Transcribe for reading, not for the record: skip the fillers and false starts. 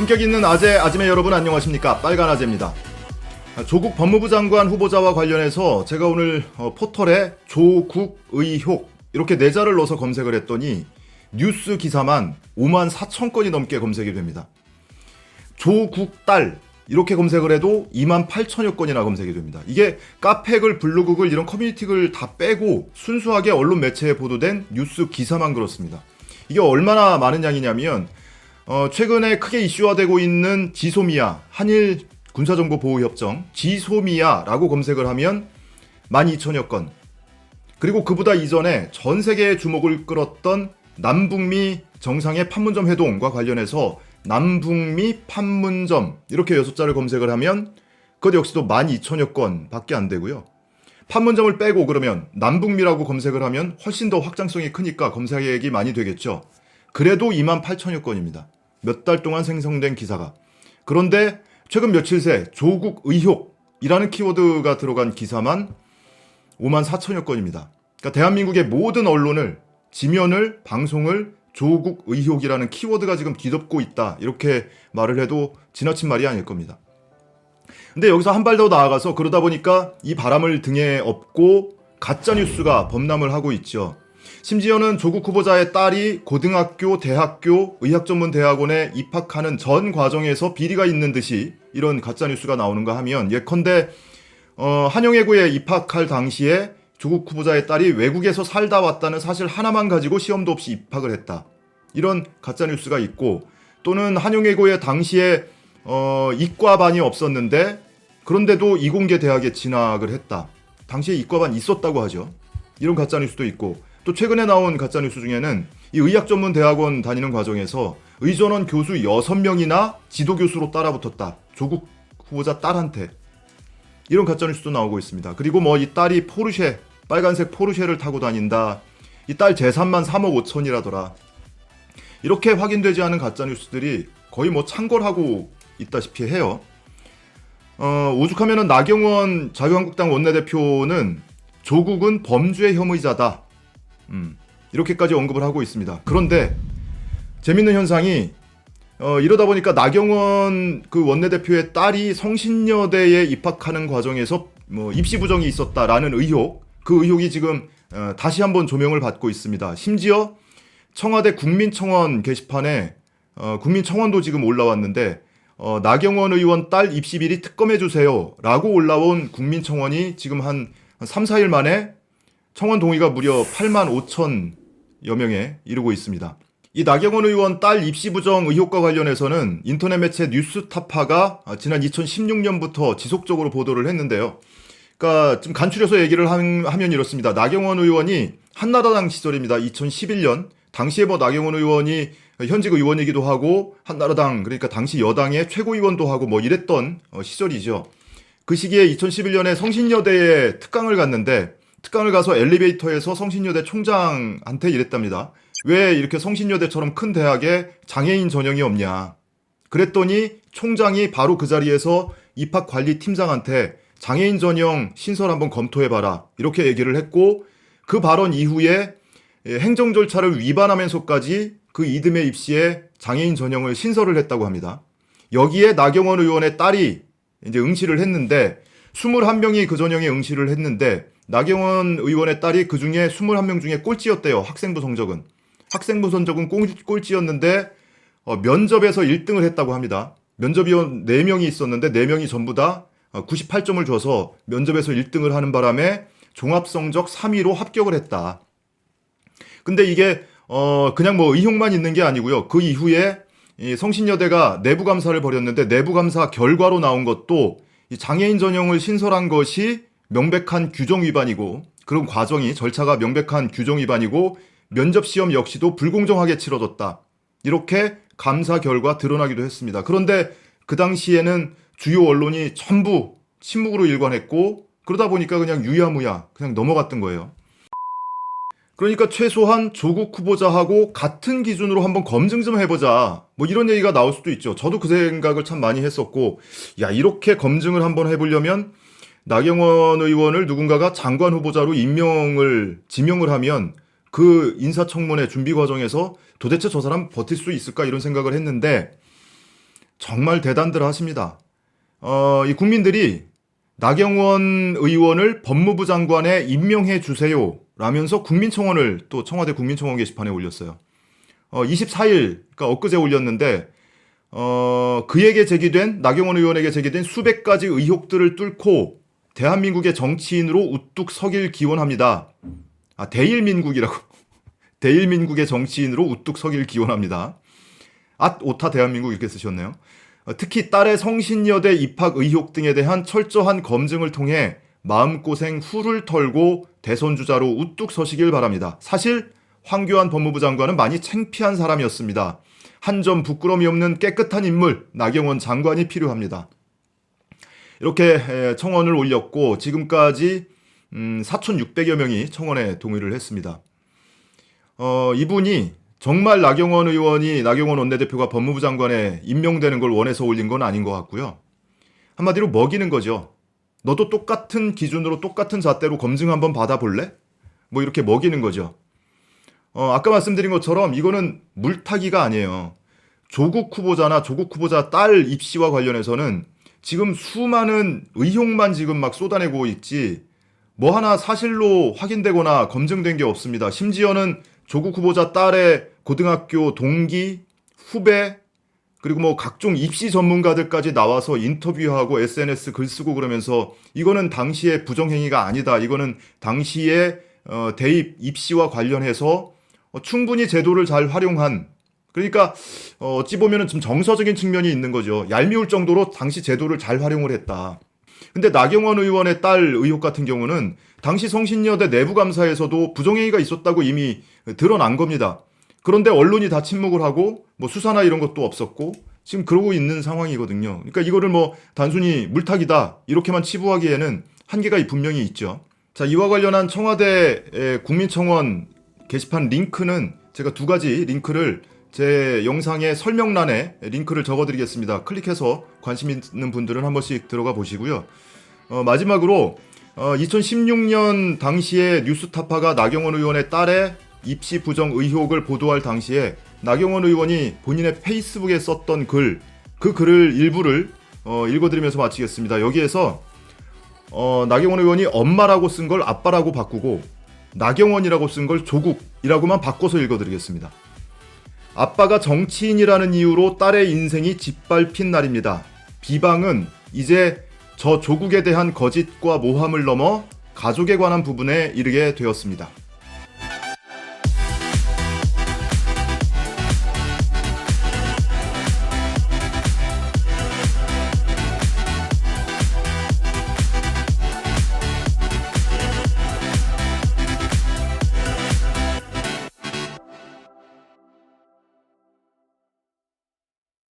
품격 있는 아재, 아지매 여러분 안녕하십니까? 빨간 아재입니다. 조국 법무부 장관 후보자와 관련해서 제가 오늘 포털에 조국 의혹 이렇게 네 자를 넣어서 검색을 했더니 뉴스 기사만 5만 4천 건이 넘게 검색이 됩니다. 조국 딸 이렇게 검색을 해도 2만 8천여 건이나 검색이 됩니다. 이게 카페글, 블로그글 이런 커뮤니티글 다 빼고 순수하게 언론 매체에 보도된 뉴스 기사만 그렇습니다. 이게 얼마나 많은 양이냐면 최근에 크게 이슈화되고 있는 지소미아, 한일 군사정보보호협정, 지소미아라고 검색을 하면 12,000여 건. 그리고 그보다 이전에 전 세계의 주목을 끌었던 남북미 정상의 판문점 회동과 관련해서 남북미 판문점 이렇게 6자를 검색을 하면 그것 역시도 12,000여 건 밖에 안 되고요. 판문점을 빼고 그러면 남북미라고 검색을 하면 훨씬 더 확장성이 크니까 검색액이 많이 되겠죠. 그래도 2만 8천여 건입니다. 몇 달 동안 생성된 기사가. 그런데 최근 며칠 새 조국 의혹이라는 키워드가 들어간 기사만 5만 4천여 건입니다. 그러니까 대한민국의 모든 언론을, 지면을, 방송을 조국 의혹이라는 키워드가 지금 뒤덮고 있다. 이렇게 말을 해도 지나친 말이 아닐 겁니다. 근데 여기서 한 발 더 나아가서 그러다 보니까 이 바람을 등에 업고 가짜뉴스가 범람을 하고 있죠. 심지어는 조국 후보자의 딸이 고등학교, 대학교, 의학전문대학원에 입학하는 전 과정에서 비리가 있는 듯이 이런 가짜뉴스가 나오는가 하면 예컨대 한영예고에 입학할 당시에 조국 후보자의 딸이 외국에서 살다 왔다는 사실 하나만 가지고 시험도 없이 입학을 했다. 이런 가짜뉴스가 있고 또는 한영예고에 당시에 이과반이 없었는데 그런데도 이공계 대학에 진학을 했다. 당시에 이과반 있었다고 하죠. 이런 가짜뉴스도 있고 또 최근에 나온 가짜뉴스 중에는 이 의학전문대학원 다니는 과정에서 의전원 교수 6명이나 지도교수로 따라붙었다. 조국 후보자 딸한테. 이런 가짜뉴스도 나오고 있습니다. 그리고 이 딸이 포르쉐, 빨간색 포르쉐를 타고 다닌다. 이 딸 재산만 3억 5천이라더라. 이렇게 확인되지 않은 가짜뉴스들이 거의 창궐하고 있다시피 해요. 오죽하면은 나경원 자유한국당 원내대표는 조국은 범죄 혐의자다. 이렇게까지 언급을 하고 있습니다. 그런데 재밌는 현상이 이러다 보니까 나경원 그 원내대표의 딸이 성신여대에 입학하는 과정에서 입시 부정이 있었다라는 의혹, 그 의혹이 지금 다시 한번 조명을 받고 있습니다. 심지어 청와대 국민청원 게시판에 국민청원도 지금 올라왔는데 나경원 의원 딸 입시 비리 특검해 주세요 라고 올라온 국민청원이 지금 한 3, 4일 만에 청원 동의가 무려 8만 5천여 명에 이르고 있습니다. 이 나경원 의원 딸 입시 부정 의혹과 관련해서는 인터넷 매체 뉴스타파가 지난 2016년부터 지속적으로 보도를 했는데요. 그러니까 좀 간추려서 얘기를 하면 이렇습니다. 나경원 의원이 한나라당 시절입니다. 2011년 당시에 나경원 의원이 현직 의원이기도 하고 한나라당 그러니까 당시 여당의 최고위원도 하고 이랬던 시절이죠. 그 시기에 2011년에 성신여대에 특강을 갔는데 특강을 가서 엘리베이터에서 성신여대 총장한테 이랬답니다. 왜 이렇게 성신여대처럼 큰 대학에 장애인 전형이 없냐. 그랬더니 총장이 바로 그 자리에서 입학관리팀장한테 장애인 전형 신설 한번 검토해봐라. 이렇게 얘기를 했고 그 발언 이후에 행정 절차를 위반하면서까지 그 이듬해 입시에 장애인 전형을 신설을 했다고 합니다. 여기에 나경원 의원의 딸이 이제 응시를 했는데 21명이 그 전형에 응시를 했는데 나경원 의원의 딸이 그 중에 21명 중에 꼴찌였대요. 학생부 성적은. 학생부 성적은 꼴찌였는데 면접에서 1등을 했다고 합니다. 면접위원 4명이 있었는데 4명이 전부 다 98점을 줘서 면접에서 1등을 하는 바람에 종합성적 3위로 합격을 했다. 근데 이게 그냥 의혹만 있는 게 아니고요. 그 이후에 이 성신여대가 내부감사를 벌였는데 내부감사 결과로 나온 것도 이 장애인 전형을 신설한 것이 명백한 규정 위반이고 그런 과정이 절차가 명백한 규정 위반이고 면접시험 역시도 불공정하게 치러졌다. 이렇게 감사 결과 드러나기도 했습니다. 그런데 그 당시에는 주요 언론이 전부 침묵으로 일관했고 그러다 보니까 그냥 유야무야 그냥 넘어갔던 거예요. 그러니까 최소한 조국 후보자하고 같은 기준으로 한번 검증 좀 해보자. 이런 얘기가 나올 수도 있죠. 저도 그 생각을 참 많이 했었고 이렇게 검증을 한번 해보려면 나경원 의원을 누군가가 장관 후보자로 지명을 하면 그 인사청문회 준비 과정에서 도대체 저 사람 버틸 수 있을까 이런 생각을 했는데 정말 대단들 하십니다. 이 국민들이 나경원 의원을 법무부 장관에 임명해 주세요 라면서 국민청원을 또 청와대 국민청원 게시판에 올렸어요. 24일, 그러니까 엊그제 올렸는데 그에게 제기된, 나경원 의원에게 제기된 수백 가지 의혹들을 뚫고 대한민국의 정치인으로 우뚝 서길 기원합니다. 대일민국이라고. 대일민국의 정치인으로 우뚝 서길 기원합니다. 오타 대한민국 이렇게 쓰셨네요. 특히 딸의 성신여대 입학 의혹 등에 대한 철저한 검증을 통해 마음고생 후를 털고 대선주자로 우뚝 서시길 바랍니다. 사실 황교안 법무부 장관은 많이 창피한 사람이었습니다. 한 점 부끄러움이 없는 깨끗한 인물 나경원 장관이 필요합니다. 이렇게 청원을 올렸고 지금까지 4,600여 명이 청원에 동의를 했습니다. 이분이 정말 나경원 의원이, 나경원 원내대표가 법무부 장관에 임명되는 걸 원해서 올린 건 아닌 것 같고요. 한마디로 먹이는 거죠. 너도 똑같은 기준으로 똑같은 잣대로 검증 한번 받아볼래? 뭐 이렇게 먹이는 거죠. 아까 말씀드린 것처럼 이거는 물타기가 아니에요. 조국 후보자나 조국 후보자 딸 입시와 관련해서는 지금 수많은 의혹만 지금 막 쏟아내고 있지 뭐 하나 사실로 확인되거나 검증된 게 없습니다. 심지어는 조국 후보자 딸의 고등학교 동기, 후배, 그리고 뭐 각종 입시 전문가들까지 나와서 인터뷰하고 SNS 글 쓰고 그러면서 이거는 당시의 부정행위가 아니다. 이거는 당시의 대입, 입시와 관련해서 충분히 제도를 잘 활용한, 그러니까 어찌 보면은 좀 정서적인 측면이 있는 거죠. 얄미울 정도로 당시 제도를 잘 활용을 했다. 근데 나경원 의원의 딸 의혹 같은 경우는 당시 성신여대 내부감사에서도 부정행위가 있었다고 이미 드러난 겁니다. 그런데 언론이 다 침묵을 하고 뭐 수사나 이런 것도 없었고 지금 그러고 있는 상황이거든요. 그러니까 이거를 뭐 단순히 물타기다 이렇게만 치부하기에는 한계가 분명히 있죠. 자, 이와 관련한 청와대 국민청원 게시판 링크는 제가 두 가지 링크를 제 영상의 설명란에 링크를 적어드리겠습니다. 클릭해서 관심 있는 분들은 한 번씩 들어가 보시고요. 마지막으로 2016년 당시에 뉴스타파가 나경원 의원의 딸의 입시 부정 의혹을 보도할 당시에 나경원 의원이 본인의 페이스북에 썼던 글, 그 글을 일부를 읽어드리면서 마치겠습니다. 여기에서 나경원 의원이 엄마라고 쓴 걸 아빠라고 바꾸고 나경원이라고 쓴 걸 조국이라고만 바꿔서 읽어드리겠습니다. 아빠가 정치인이라는 이유로 딸의 인생이 짓밟힌 날입니다. 비방은 이제 저 조국에 대한 거짓과 모함을 넘어 가족에 관한 부분에 이르게 되었습니다.